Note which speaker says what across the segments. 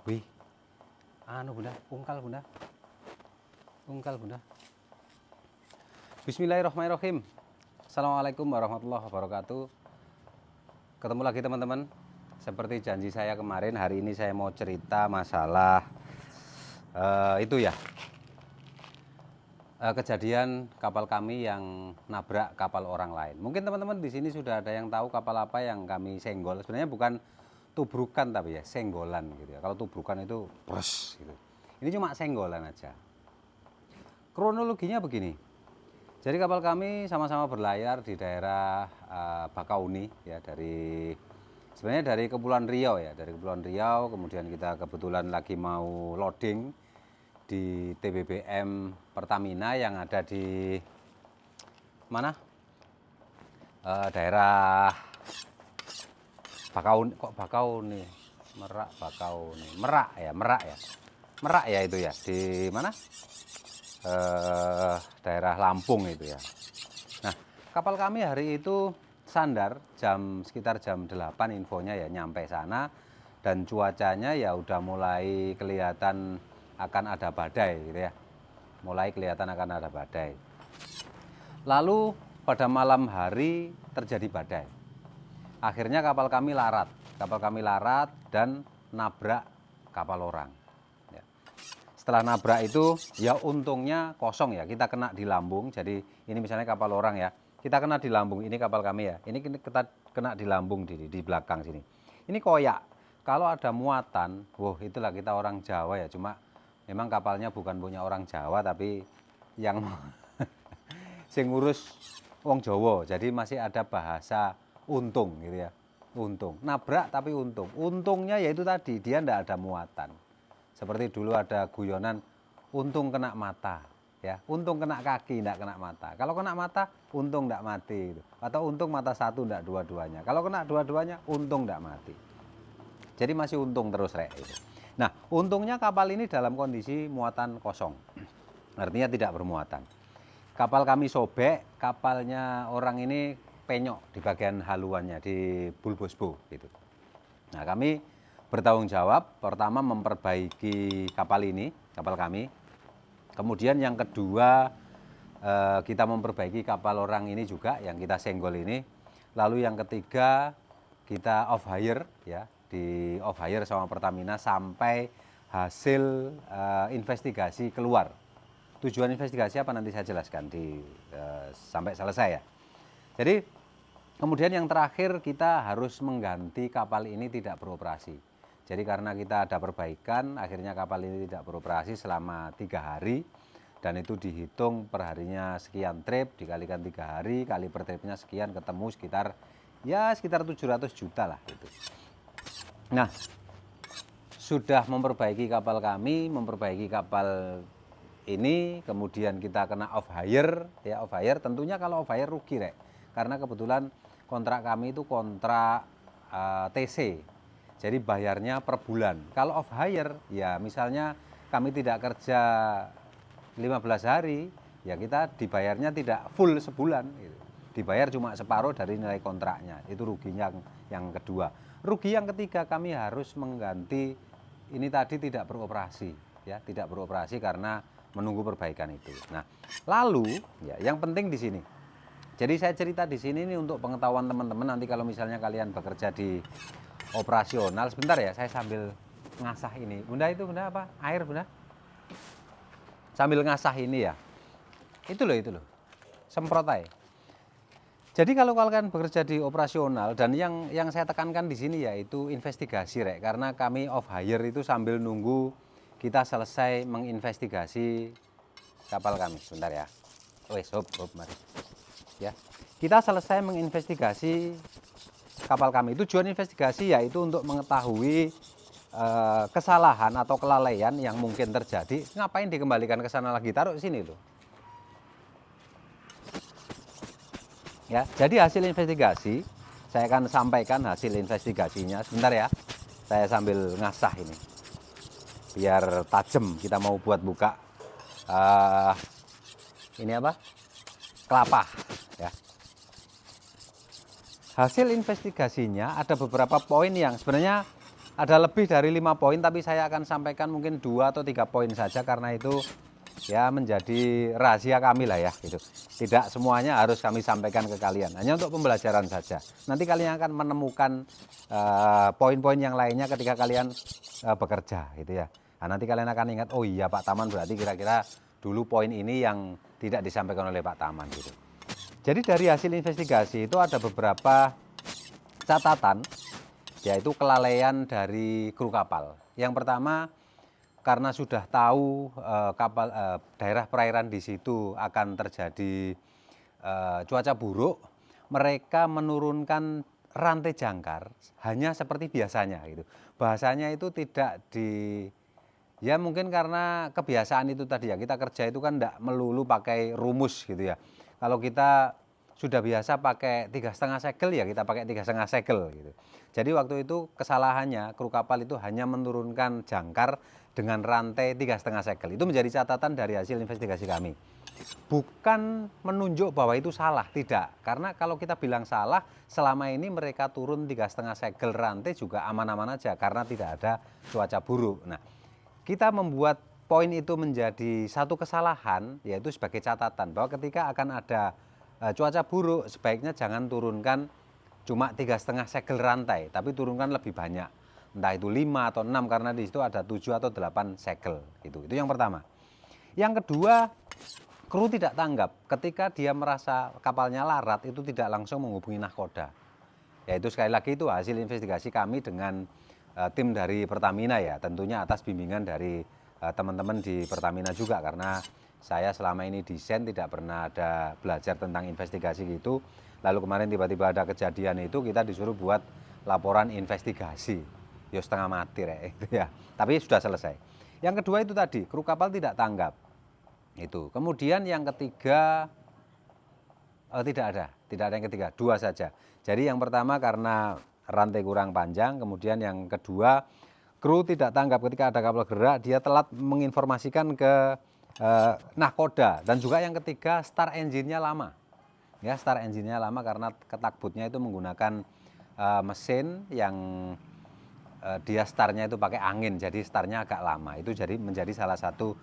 Speaker 1: Wih, anu Bunda, ungkal Bunda. Ungkal Bunda. Bismillahirrahmanirrahim. Assalamualaikum warahmatullahi wabarakatuh. Ketemu lagi teman-teman. Seperti janji saya kemarin, hari ini saya mau cerita masalah kejadian kapal kami yang nabrak kapal orang lain. Mungkin teman-teman di sini sudah ada yang tahu kapal apa yang kami senggol. Sebenarnya bukan tubrukan tapi ya senggolan gitu ya. Kalau tubrukan itu pros gitu. Ini cuma senggolan aja. Kronologinya begini. Jadi kapal kami sama-sama berlayar di daerah Bakauni ya, sebenarnya dari Kepulauan Riau ya, dari Kepulauan Riau. Kemudian kita kebetulan lagi mau loading di TBBM Pertamina yang ada di mana? Daerah Bakauni, kok Bakauni? Merak ya itu ya, di mana? Daerah Lampung itu ya. Nah, kapal kami hari itu sandar sekitar jam 8 infonya ya, nyampe sana dan cuacanya ya udah mulai kelihatan akan ada badai gitu ya. Mulai kelihatan akan ada badai. Lalu pada malam hari terjadi badai. Akhirnya kapal kami larat dan nabrak kapal orang. Setelah nabrak itu ya untungnya kosong ya, kita kena di lambung. Jadi ini misalnya kapal orang ya, kita kena di lambung, ini kapal kami ya, ini kita kena di lambung di belakang sini. Ini koyak, kalau ada muatan, itulah kita orang Jawa ya, cuma memang kapalnya bukan punya orang Jawa tapi yang sing ngurus wong Jawa, jadi masih ada bahasa untung gitu ya, untung, nabrak tapi untung. Untungnya yaitu tadi, dia ndak ada muatan. Seperti dulu ada guyonan, untung kena mata, ya, untung kena kaki, enggak kena mata. Kalau kena mata, untung enggak mati, gitu. Atau untung mata satu, enggak dua-duanya. Kalau kena dua-duanya, untung enggak mati. Jadi masih untung terus rek. Gitu. Nah, untungnya kapal ini dalam kondisi muatan kosong, artinya tidak bermuatan. Kapal kami sobek, kapalnya orang ini penyok di bagian haluannya, di bulbosbo, gitu. Nah, kami bertanggung jawab pertama memperbaiki kapal kami. Kemudian yang kedua kita memperbaiki kapal orang ini juga yang kita senggol ini. Lalu yang ketiga kita off hire ya, di off hire sama Pertamina sampai hasil investigasi keluar. Tujuan investigasi apa nanti saya jelaskan sampai selesai ya. Jadi kemudian yang terakhir kita harus mengganti kapal ini tidak beroperasi. Jadi karena kita ada perbaikan, akhirnya kapal ini tidak beroperasi selama 3 hari. Dan itu dihitung per harinya sekian trip, dikalikan 3 hari, kali per tripnya sekian, ketemu sekitar 700 juta lah gitu. Nah, sudah memperbaiki kapal kami, memperbaiki kapal ini, kemudian kita kena off hire, ya off hire. Tentunya kalau off hire rugi rek, karena kebetulan kontrak kami itu kontrak TC. Jadi bayarnya per bulan. Kalau off hire, ya misalnya kami tidak kerja 15 hari, ya kita dibayarnya tidak full sebulan. Gitu. Dibayar cuma separuh dari nilai kontraknya. Itu ruginya yang kedua. Rugi yang ketiga, kami harus mengganti ini tadi tidak beroperasi. Ya, tidak beroperasi karena menunggu perbaikan itu. Nah, lalu ya yang penting di sini. Jadi saya cerita di sini ini untuk pengetahuan teman-teman, nanti kalau misalnya kalian bekerja di operasional, sebentar ya, saya sambil ngasah ini. Bunda itu Bunda apa? Air Bunda? Sambil ngasah ini ya. Itu loh. Semprot aja. Jadi kalau kalian bekerja di operasional, dan yang saya tekankan di sini yaitu investigasi rek, karena kami off hire itu sambil nunggu kita selesai menginvestigasi kapal kami. Sebentar ya. Hop, mari. Ya. Kita selesai menginvestigasi kapal kami. Tujuan investigasi yaitu untuk mengetahui kesalahan atau kelalaian yang mungkin terjadi. Ngapain dikembalikan ke sana lagi? Taruh sini loh. Ya, jadi hasil investigasi saya akan sampaikan hasil investigasinya. Sebentar ya. Saya sambil ngasah ini. Biar tajam, kita mau buat buka ini apa? Kelapa ya. Hasil investigasinya ada beberapa poin yang sebenarnya ada lebih dari 5 poin, tapi saya akan sampaikan mungkin 2 atau 3 poin saja karena itu ya menjadi rahasia kami lah ya gitu. Tidak semuanya harus kami sampaikan ke kalian, hanya untuk pembelajaran saja. Nanti kalian akan menemukan poin-poin yang lainnya ketika kalian bekerja gitu ya. Nah, nanti kalian akan ingat, oh iya Pak Taman berarti kira-kira dulu poin ini yang tidak disampaikan oleh Pak Taman gitu. Jadi dari hasil investigasi itu ada beberapa catatan, yaitu kelalaian dari kru kapal. Yang pertama, karena sudah tahu daerah perairan di situ akan terjadi cuaca buruk, mereka menurunkan rantai jangkar hanya seperti biasanya gitu. Bahasanya itu tidak ya mungkin karena kebiasaan itu tadi ya, kita kerja itu kan tidak melulu pakai rumus gitu ya. Kalau kita sudah biasa pakai 3,5 segel ya kita pakai 3,5 segel gitu. Jadi waktu itu kesalahannya kru kapal itu hanya menurunkan jangkar dengan rantai 3,5 segel. Itu menjadi catatan dari hasil investigasi kami. Bukan menunjuk bahwa itu salah, tidak. Karena kalau kita bilang salah, selama ini mereka turun 3,5 segel rantai juga aman-aman aja karena tidak ada cuaca buruk. Nah, kita membuat poin itu menjadi satu kesalahan, yaitu sebagai catatan bahwa ketika akan ada cuaca buruk sebaiknya jangan turunkan cuma 3,5 segel rantai, tapi turunkan lebih banyak, entah itu 5 atau 6 karena di situ ada 7 atau 8 segel gitu. Itu yang pertama. Yang kedua, kru tidak tanggap ketika dia merasa kapalnya larat itu tidak langsung menghubungi nahkoda. Yaitu sekali lagi itu hasil investigasi kami dengan tim dari Pertamina ya, tentunya atas bimbingan dari teman-teman di Pertamina juga, karena saya selama ini desain tidak pernah ada belajar tentang investigasi gitu. Lalu kemarin tiba-tiba ada kejadian itu kita disuruh buat laporan investigasi. Ya setengah mati itu ya. Tapi sudah selesai. Yang kedua itu tadi, kru kapal tidak tanggap. Itu. Kemudian yang ketiga tidak ada yang ketiga, 2 saja. Jadi yang pertama karena rantai kurang panjang, kemudian yang kedua kru tidak tanggap ketika ada kapal gerak, dia telat menginformasikan ke nahkoda, dan juga yang ketiga start engine-nya lama. Ya, start engine-nya lama karena ketakbutnya itu menggunakan mesin yang dia startnya itu pakai angin, jadi startnya agak lama. Itu jadi menjadi salah satu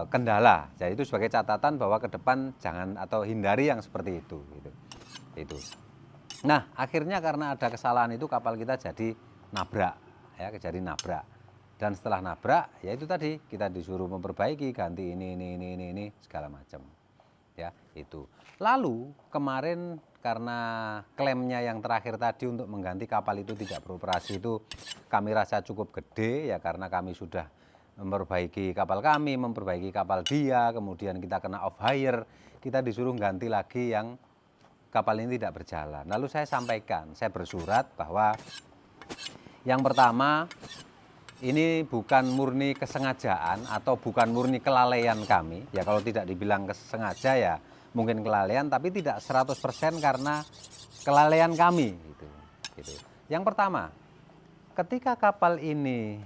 Speaker 1: kendala. Jadi itu sebagai catatan bahwa ke depan jangan atau hindari yang seperti itu gitu. Itu. Nah, akhirnya karena ada kesalahan itu kapal kita jadi nabrak, ya, jadi nabrak. Dan setelah nabrak, ya itu tadi kita disuruh memperbaiki, ganti ini segala macam. Ya, itu. Lalu kemarin karena klaimnya yang terakhir tadi untuk mengganti kapal itu tidak beroperasi itu kami rasa cukup gede ya, karena kami sudah memperbaiki kapal kami, memperbaiki kapal dia, kemudian kita kena off hire, kita disuruh ganti lagi yang kapal ini tidak berjalan. Lalu saya sampaikan, saya bersurat bahwa yang pertama ini bukan murni kesengajaan atau bukan murni kelalaian kami. Ya kalau tidak dibilang kesengaja ya mungkin kelalaian, tapi tidak 100% karena kelalaian kami gitu. Yang pertama, ketika kapal ini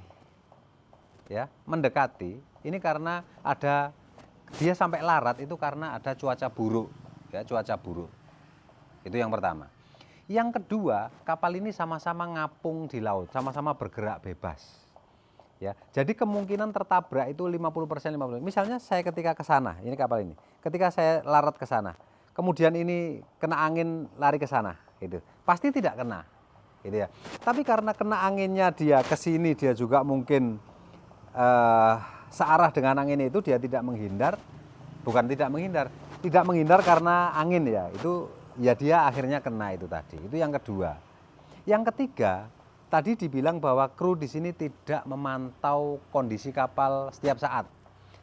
Speaker 1: ya mendekati, ini karena ada dia sampai larat itu karena ada cuaca buruk, ya cuaca buruk. Itu yang pertama. Yang kedua, kapal ini sama-sama ngapung di laut, sama-sama bergerak bebas. Ya, jadi kemungkinan tertabrak itu 50%, 50%. Misalnya saya ketika ke sana, ini kapal ini. Ketika saya larat ke sana, kemudian ini kena angin lari ke sana, gitu. Pasti tidak kena, gitu ya. Tapi karena kena anginnya dia ke sini, dia juga mungkin searah dengan angin itu, dia tidak menghindar. Bukan tidak menghindar karena angin ya. Itu ya dia akhirnya kena itu tadi. Itu yang kedua. Yang ketiga, tadi dibilang bahwa kru di sini tidak memantau kondisi kapal setiap saat.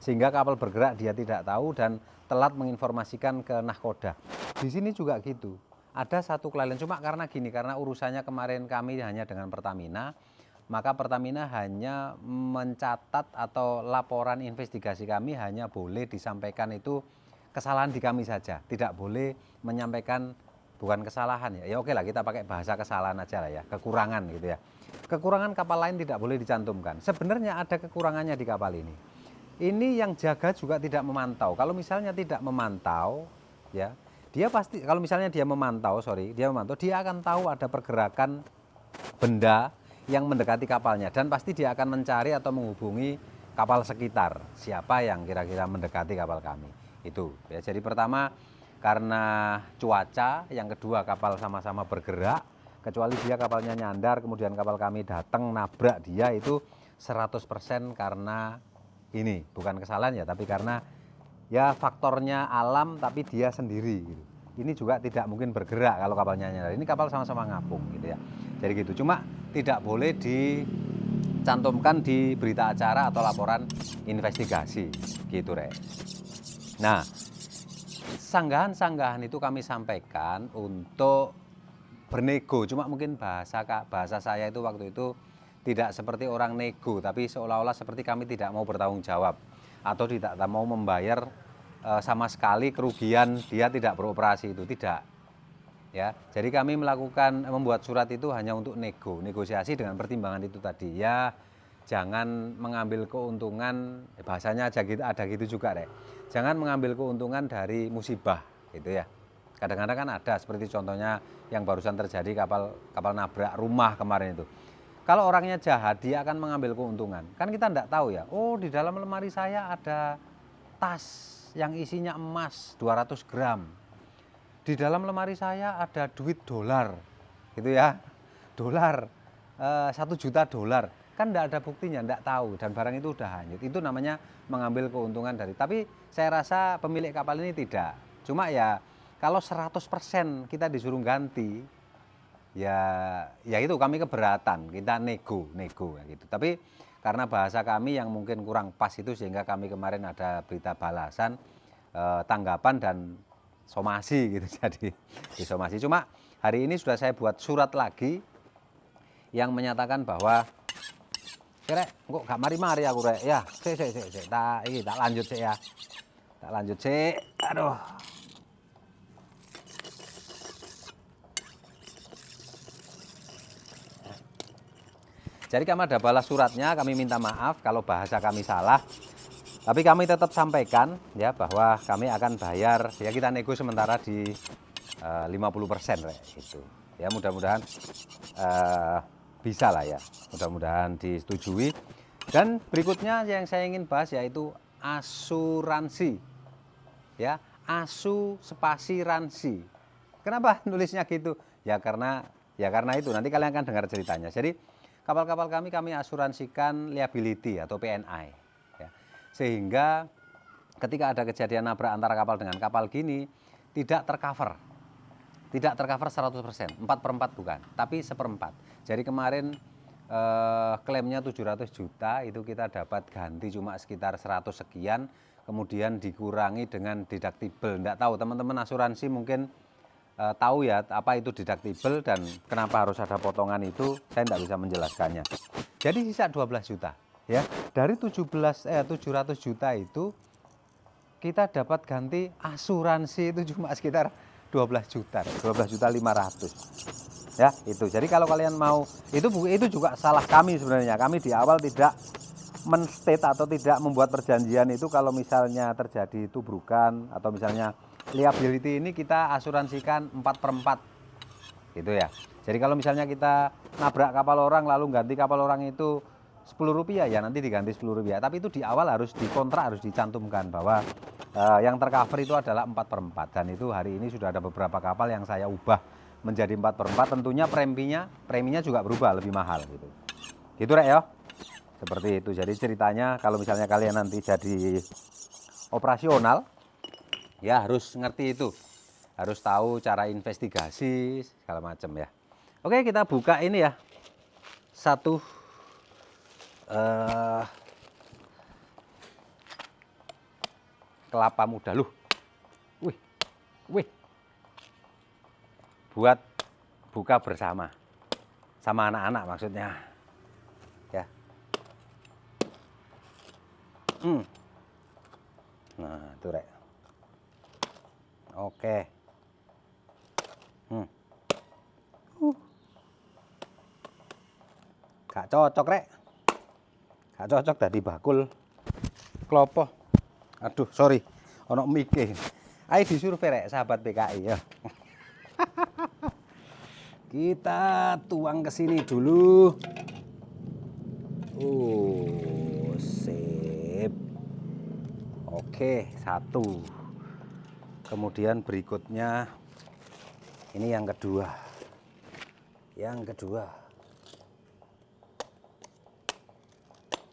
Speaker 1: Sehingga kapal bergerak dia tidak tahu dan telat menginformasikan ke nahkoda. Di sini juga gitu. Ada satu kelalaian, cuma karena gini, karena urusannya kemarin kami hanya dengan Pertamina, maka Pertamina hanya mencatat atau laporan investigasi kami hanya boleh disampaikan itu kesalahan di kami saja, tidak boleh menyampaikan bukan kesalahan ya. Ya oke lah, kita pakai bahasa kesalahan aja lah ya, kekurangan gitu ya. Kekurangan kapal lain tidak boleh dicantumkan. Sebenarnya ada kekurangannya di kapal ini. Ini yang jaga juga tidak memantau. Kalau misalnya tidak memantau, ya dia pasti. Kalau misalnya dia memantau, dia akan tahu ada pergerakan benda yang mendekati kapalnya, dan pasti dia akan mencari atau menghubungi kapal sekitar, siapa yang kira-kira mendekati kapal kami. Itu ya. Jadi pertama karena cuaca, yang kedua kapal sama-sama bergerak, kecuali dia kapalnya nyandar kemudian kapal kami datang nabrak dia, itu 100% karena ini bukan kesalahan ya, tapi karena ya faktornya alam, tapi dia sendiri gitu. Ini juga tidak mungkin bergerak kalau kapalnya nyandar. Ini kapal sama-sama ngapung gitu ya. Jadi gitu. Cuma tidak boleh dicantumkan di berita acara atau laporan investigasi gitu, Rek. Nah, sanggahan-sanggahan itu kami sampaikan untuk bernego. Cuma mungkin bahasa saya itu waktu itu tidak seperti orang nego, tapi seolah-olah seperti kami tidak mau bertanggung jawab atau tidak mau membayar sama sekali kerugian dia tidak beroperasi, itu tidak ya. Jadi kami membuat surat itu hanya untuk negosiasi dengan pertimbangan itu tadi ya. Jangan mengambil keuntungan, bahasanya ada gitu juga, Rek. Jangan mengambil keuntungan dari musibah gitu ya. Kadang-kadang kan ada seperti contohnya yang barusan terjadi, kapal nabrak rumah kemarin itu. Kalau orangnya jahat, dia akan mengambil keuntungan. Kan kita enggak tahu ya, oh di dalam lemari saya ada tas yang isinya emas 200 gram. Di dalam lemari saya ada duit dolar, gitu ya. Dolar, 1 juta dolar. Kan enggak ada buktinya, enggak tahu. Dan barang itu udah hanyut. Itu namanya mengambil keuntungan dari. Tapi saya rasa pemilik kapal ini tidak. Cuma ya kalau 100% kita disuruh ganti, ya itu kami keberatan, kita nego gitu. Tapi karena bahasa kami yang mungkin kurang pas itu, sehingga kami kemarin ada berita balasan, tanggapan dan somasi gitu. Jadi disomasi. Cuma hari ini sudah saya buat surat lagi yang menyatakan bahwa Rek, kok gak mari-mari aku, Rek. Ya, sik. Tak lanjut sik ya. Tak lanjut sik. Aduh. Jadi kami ada balas suratnya, kami minta maaf kalau bahasa kami salah. Tapi kami tetap sampaikan ya bahwa kami akan bayar, ya kita nego sementara di 50%, Rek, itu. Ya mudah-mudahan bisa lah ya. Mudah-mudahan disetujui. Dan berikutnya yang saya ingin bahas yaitu asuransi. Ya, asuransi. Kenapa nulisnya gitu? Ya karena itu nanti kalian akan dengar ceritanya. Jadi kapal-kapal kami asuransikan liability atau PNI ya. Sehingga ketika ada kejadian nabrak antara kapal dengan kapal gini tidak tercover. Tidak tercover 100%, 4/4 bukan, tapi 1/4. Jadi kemarin klaimnya 700 juta, itu kita dapat ganti cuma sekitar 100 sekian, kemudian dikurangi dengan deductible. Enggak tahu teman-teman asuransi mungkin tahu ya apa itu deductible dan kenapa harus ada potongan itu, saya tidak bisa menjelaskannya. Jadi sisa 12 juta ya. Dari 700 juta itu kita dapat ganti asuransi itu cuma sekitar 12 juta 500 ya itu. Jadi kalau kalian mau, itu juga salah kami sebenarnya. Kami di awal tidak menstate atau tidak membuat perjanjian itu kalau misalnya terjadi tubrukan atau misalnya liability ini kita asuransikan 4/4 gitu ya. Jadi kalau misalnya kita nabrak kapal orang lalu ganti kapal orang itu Rp10 ya nanti diganti Rp10. Tapi itu di awal harus dikontrak, harus dicantumkan bahwa yang tercover itu adalah 4/4. Dan itu hari ini sudah ada beberapa kapal yang saya ubah menjadi 4/4. Tentunya preminya juga berubah lebih mahal gitu. Gitu, Rek ya. Seperti itu. Jadi ceritanya kalau misalnya kalian nanti jadi operasional ya harus ngerti itu. Harus tahu cara investigasi segala macam ya. Oke, kita buka ini ya. Satu kelapa muda. Wih. Buat buka bersama. Sama anak-anak maksudnya. Ya. Nah, itu, Rek. Oke. Gak cocok, Rek. Gak cocok tadi bakul klopo. Aduh, sorry. Ono mike. Ayo disurvei, Rek, sahabat PKI ya. Kita tuang ke sini dulu. Sip. Oke, satu. Kemudian berikutnya ini yang kedua.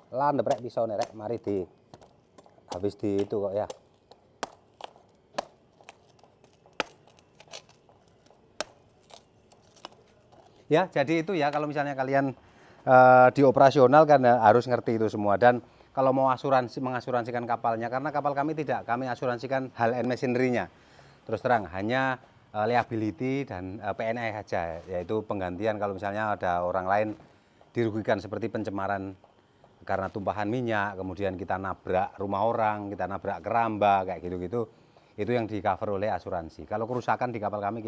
Speaker 1: Lah ndeprek pisau nerek, mari di habis di itu kok ya. Ya, jadi itu ya kalau misalnya kalian di operasional kan harus ngerti itu semua. Dan kalau mau mengasuransikan kapalnya, karena kapal kami tidak kami asuransikan hull and machinery-nya. Terus terang hanya liability dan PNI saja, yaitu penggantian kalau misalnya ada orang lain dirugikan seperti pencemaran karena tumpahan minyak, kemudian kita nabrak rumah orang, kita nabrak keramba kayak gitu-gitu, itu yang di cover oleh asuransi. Kalau kerusakan di kapal kami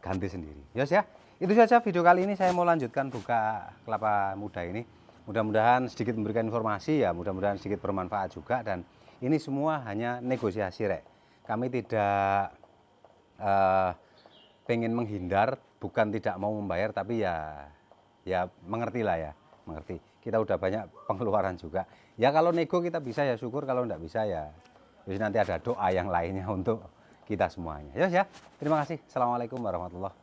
Speaker 1: ganti sendiri. Yes ya, itu saja video kali ini. Saya mau lanjutkan buka kelapa muda ini. Mudah-mudahan sedikit memberikan informasi ya, mudah-mudahan sedikit bermanfaat juga. Dan ini semua hanya negosiasi rek. Kami tidak pengen menghindar, bukan tidak mau membayar, tapi ya mengertilah ya, mengerti. Kita udah banyak pengeluaran juga. Ya kalau nego kita bisa ya syukur, kalau enggak bisa ya jadi nanti ada doa yang lainnya untuk kita semuanya. Ya, terima kasih. Assalamualaikum warahmatullahi wabarakatuh.